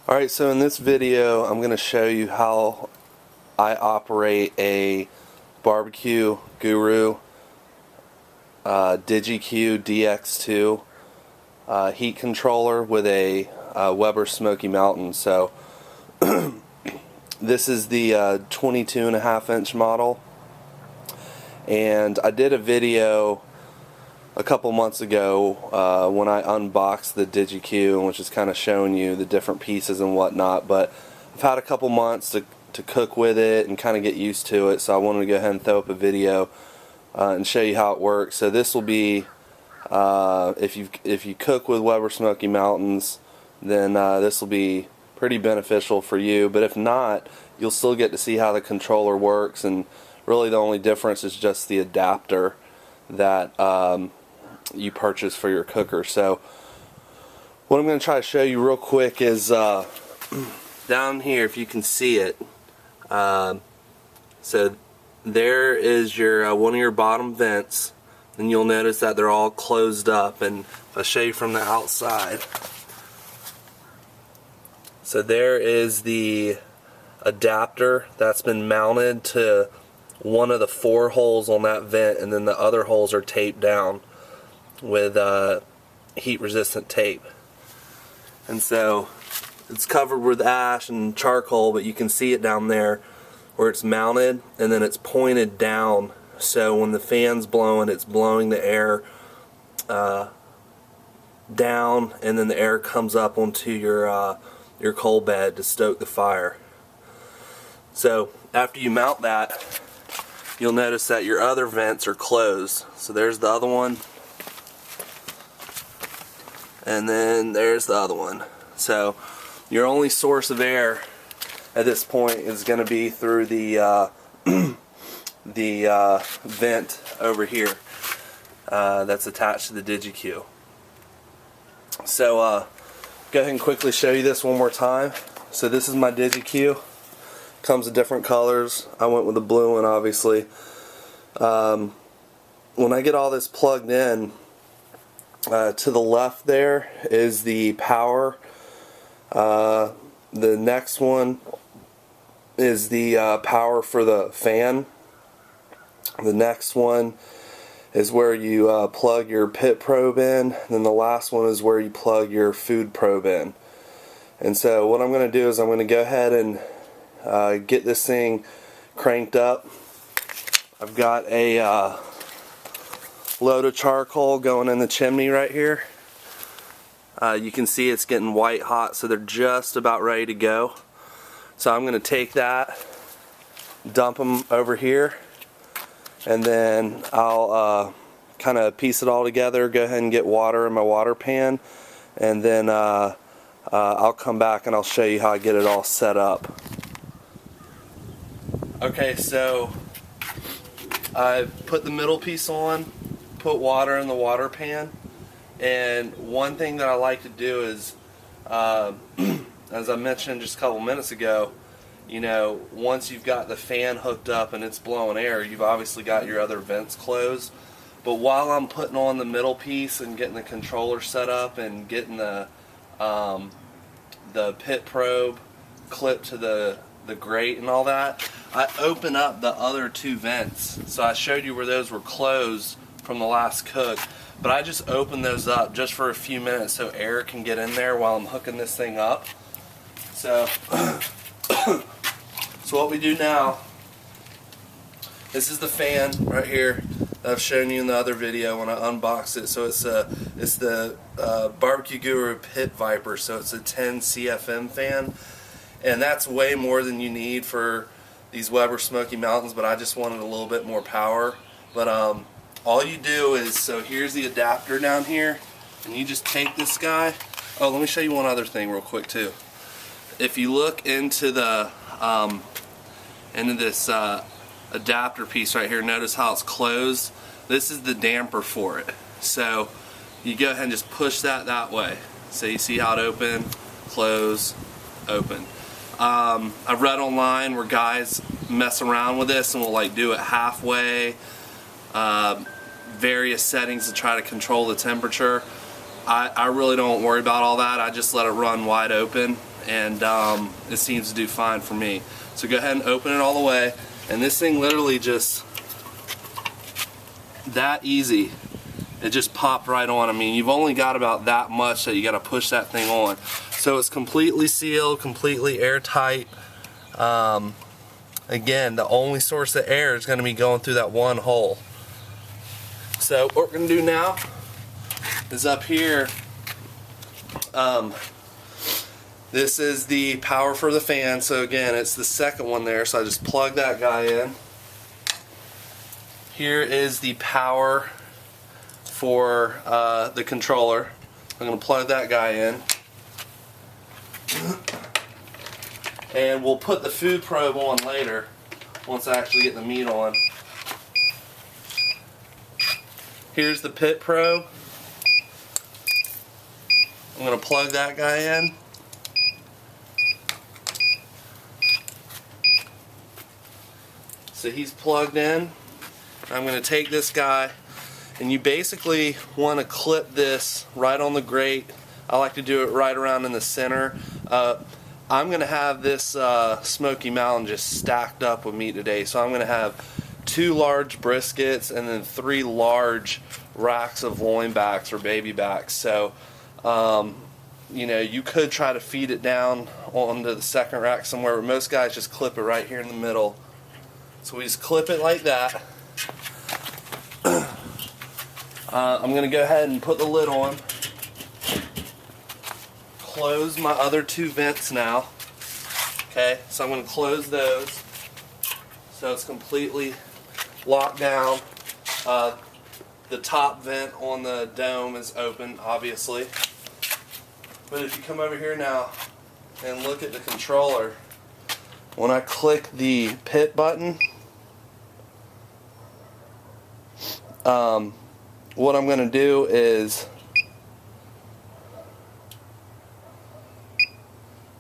Alright, so in this video I'm going to show you how I operate a BBQ Guru DigiQ DX heat controller with a Weber Smokey Mountain. So this is the 22.5-inch model, and I did a video a couple months ago when I unboxed the DigiQ, which is kind of showing you the different pieces and whatnot, but I've had a couple months to cook with it and kind of get used to it, so I wanted to go ahead and throw up a video and show you how it works. So this will be, if you cook with Weber Smokey Mountains, then this will be pretty beneficial for you, but if not, you'll still get to see how the controller works, and really the only difference is just the adapter that you purchase for your cooker. So what I'm going to try to show you real quick is down here, if you can see it. So there is your one of your bottom vents, and you'll notice that they're all closed up. And if I show you from the outside, so there is the adapter that's been mounted to one of the 4 holes on that vent, and then the other holes are taped down with heat resistant tape. And so it's covered with ash and charcoal, but you can see it down there where it's mounted, and then it's pointed down, so when the fan's blowing, it's blowing the air down, and then the air comes up onto your coal bed to stoke the fire. So after you mount that, you'll notice that your other vents are closed. So there's the other one, and then there's the other one. So your only source of air at this point is going to be through the vent over here that's attached to the DigiQ. So go ahead and quickly show you this one more time. So this is my DigiQ. Comes in different colors. I went with the blue one, obviously. When I get all this plugged in, to the left there is the power. The next one is the power for the fan. The next one is where you plug your pit probe in. And then the last one is where you plug your food probe in. And so what I'm going to do is I'm going to go ahead and get this thing cranked up. I've got a load of charcoal going in the chimney right here. You can see it's getting white hot, so they're just about ready to go. So I'm going to take that, dump them over here, and then I'll kind of piece it all together, go ahead and get water in my water pan, and then I'll come back and I'll show you how I get it all set up. Okay, so I put the middle piece on, put water in the water pan, and one thing that I like to do is, as I mentioned just a couple minutes ago, you know, once you've got the fan hooked up and it's blowing air, you've obviously got your other vents closed. But while I'm putting on the middle piece and getting the controller set up and getting the pit probe clipped to the grate and all that, I open up the other 2 vents. So I showed you where those were closed from the last cook, but I just open those up just for a few minutes so air can get in there while I'm hooking this thing up. So so what we do now, this is the fan right here that I've shown you in the other video when I unboxed it. So it's the BBQ Guru Pit Viper, so it's a 10 CFM fan, and that's way more than you need for these Weber Smokey Mountains, but I just wanted a little bit more power. But all you do is, so here's the adapter down here, and you just take this guy. Oh, let me show you one other thing real quick too. If you look into the this adapter piece right here, notice how it's closed. This is the damper for it. So you go ahead and just push that way. So you see how it open, close, open. I've read online where guys mess around with this and will like do it halfway, various settings to try to control the temperature. I really don't worry about all that. I just let it run wide open, and it seems to do fine for me. So go ahead and open it all the way, and this thing literally just that easy. It just popped right on. I mean, you've only got about that much that you got to push that thing on. So it's completely sealed, completely airtight. Again, the only source of air is going to be going through that one hole. So what we're going to do now is up here, this is the power for the fan. So again, it's the second one there, so I just plug that guy in. Here is the power for the controller. I'm going to plug that guy in. And we'll put the food probe on later, once I actually get the meat on. Here's the pit probe. I'm going to plug that guy in. So he's plugged in. I'm going to take this guy, and you basically want to clip this right on the grate. I like to do it right around in the center. I'm going to have this Smoky Mountain just stacked up with meat today, so I'm going to have 2 large briskets and then 3 large racks of loin backs or baby backs. So you know, you could try to feed it down onto the second rack somewhere, but most guys just clip it right here in the middle. So we just clip it like that. I'm going to go ahead and put the lid on. Close my other 2 vents now. Okay, so I'm going to close those so it's completely locked down. The top vent on the dome is open, obviously. But if you come over here now and look at the controller, when I click the pit button, what I'm going to do is,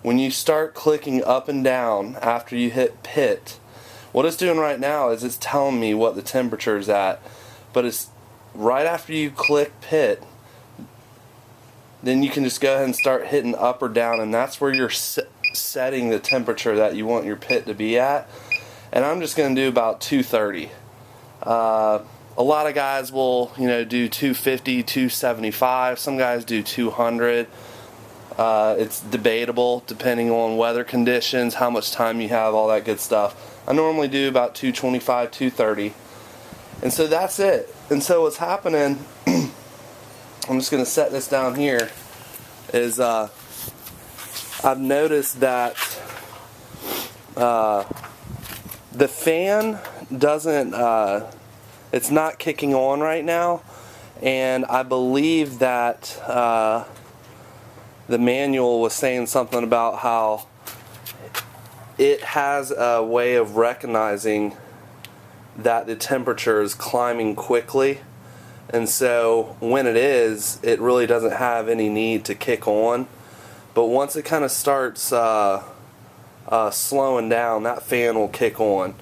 when you start clicking up and down after you hit pit, what it's doing right now is it's telling me what the temperature is at. But it's right after you click pit, then you can just go ahead and start hitting up or down, and that's where you're setting the temperature that you want your pit to be at. And I'm just going to do about 230. A lot of guys will, you know, do 250, 275. Some guys do 200. It's debatable depending on weather conditions, how much time you have, all that good stuff. I normally do about 225, 230. And so that's it. And so what's happening, I'm just going to set this down here, is I've noticed that the fan doesn't, it's not kicking on right now. And I believe that the manual was saying something about how it has a way of recognizing that the temperature is climbing quickly, and so when it is, it really doesn't have any need to kick on. But once it kind of starts slowing down, that fan will kick on,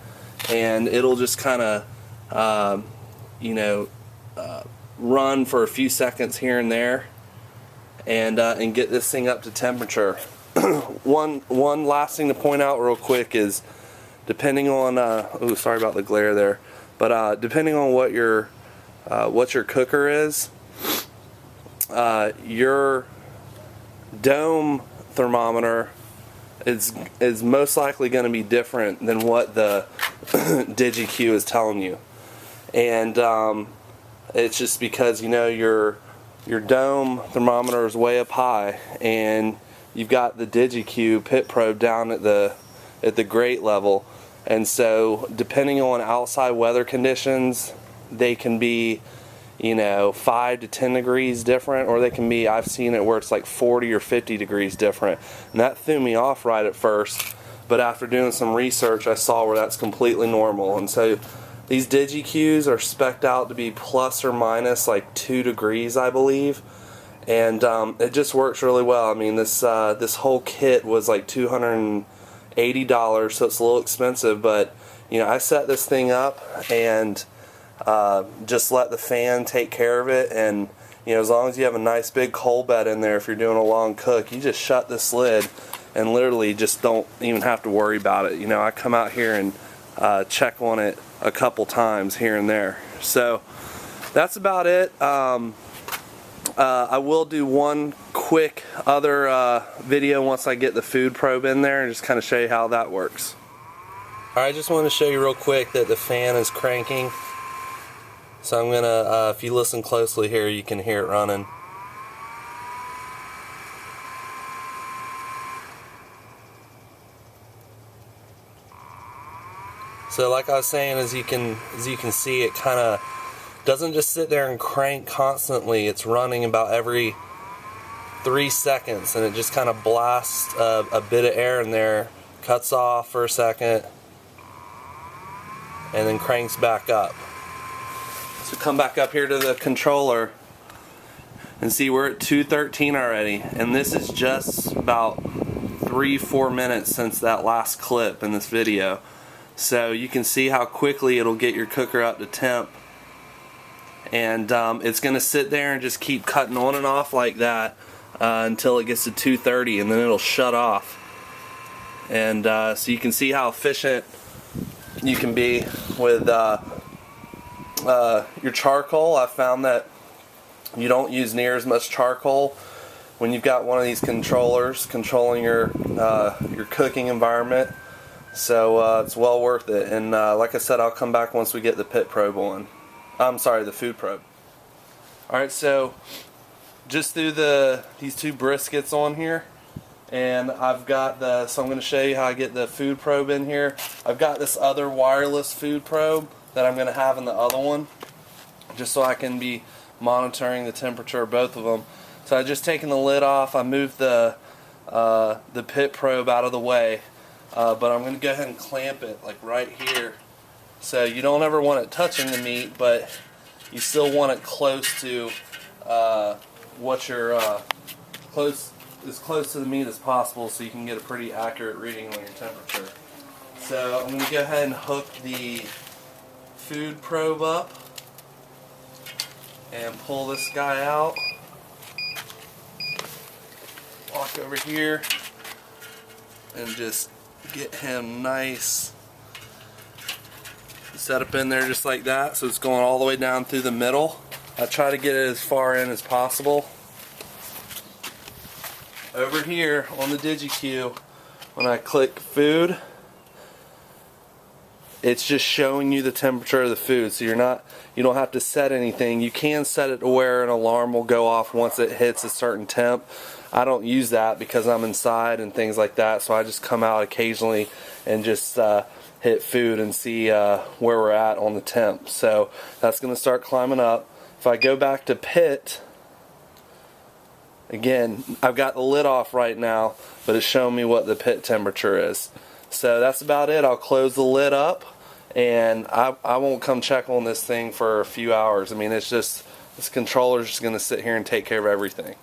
and it'll just kind of run for a few seconds here and there, and get this thing up to temperature. One last thing to point out real quick is, depending on oh, sorry about the glare there, but depending on what your cooker is, your dome thermometer is most likely going to be different than what the DigiQ is telling you, and it's just because, you know, your dome thermometer is way up high, and you've got the DigiQ pit probe down at the grate level, and so depending on outside weather conditions, they can be, you know, 5 to 10 degrees different, or they can be, I've seen it where it's like 40 or 50 degrees different, and that threw me off right at first, but after doing some research I saw where that's completely normal. And so these DigiQs are spec'd out to be plus or minus like 2 degrees, I believe, and it just works really well. I mean, this whole kit was like $280, so it's a little expensive, but you know, I set this thing up and just let the fan take care of it, and you know, as long as you have a nice big coal bed in there, if you're doing a long cook, you just shut this lid, and literally just don't even have to worry about it. You know, I come out here and check on it a couple times here and there. So that's about it. I will do one quick other video once I get the food probe in there and just kind of show you how that works. Alright, I just want to show you real quick that the fan is cranking. So I'm gonna, if you listen closely here, you can hear it running. So like I was saying, as you can see, it kind of doesn't just sit there and crank constantly. It's running about every 3 seconds, and it just kind of blasts a bit of air in there, cuts off for a second, and then cranks back up. So come back up here to the controller and see we're at 213 already, and this is just about 3-4 minutes since that last clip in this video. So you can see how quickly it'll get your cooker up to temp, and it's going to sit there and just keep cutting on and off like that until it gets to 230, and then it'll shut off. And so you can see how efficient you can be with your charcoal. I found that you don't use near as much charcoal when you've got one of these controllers controlling your cooking environment. So it's well worth it. And like I said, I'll come back once we get the pit probe on. I'm sorry, the food probe. Alright, so just threw these two briskets on here, and I've got so I'm going to show you how I get the food probe in here. I've got this other wireless food probe that I'm going to have in the other one, just so I can be monitoring the temperature of both of them. So I've just taken the lid off. I moved the pit probe out of the way. But I'm going to go ahead and clamp it like right here. So you don't ever want it touching the meat, but you still want it close to what your as close to the meat as possible, so you can get a pretty accurate reading on your temperature. So I'm going to go ahead and hook the food probe up and pull this guy out. Walk over here and just get him nice set up in there just like that, so it's going all the way down through the middle. I try to get it as far in as possible. Over here on the DigiQ, when I click food, it's just showing you the temperature of the food, so you don't have to set anything. You can set it to where an alarm will go off once it hits a certain temp. I don't use that because I'm inside and things like that, so I just come out occasionally and just hit food and see where we're at on the temp. So that's going to start climbing up. If I go back to pit, again, I've got the lid off right now, but it's showing me what the pit temperature is. So that's about it. I'll close the lid up, and I won't come check on this thing for a few hours. I mean, it's just, this controller's just going to sit here and take care of everything.